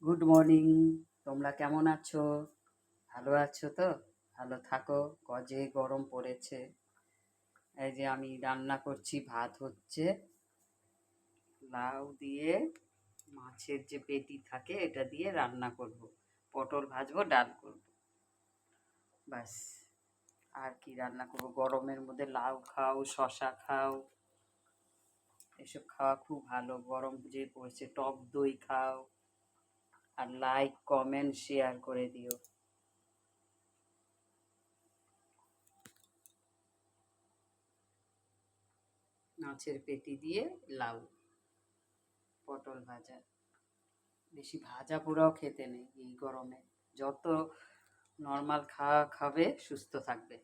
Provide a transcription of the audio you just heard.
Good morning. তোমরা কেমন আছো? ভালো আছো তো? ভালো থাকো। যে গরম পড়েছে। এই যে আমি রান্না করছি, ভাত হচ্ছে, লাউ দিয়ে মাছের যে পেটি থাকে এটা দিয়ে রান্না করব, পটল ভাজবো, ডাল করব, ব্যাস। আর কি রান্না করব? গরমের মধ্যে লাউ খাও, শশা খাও, এসব খাওয়া খুব ভালো। গরম যে পড়ছে, টক দই খাও। আর লাইক কমেন্ট শেয়ার করে দিও। মাছের পেটি দিয়ে লাউ, পটল ভাজা। বেশি ভাজা পোড়াও খেতে নেই এই গরমে। যত নর্মাল খাওয়া খাবে সুস্থ থাকবে।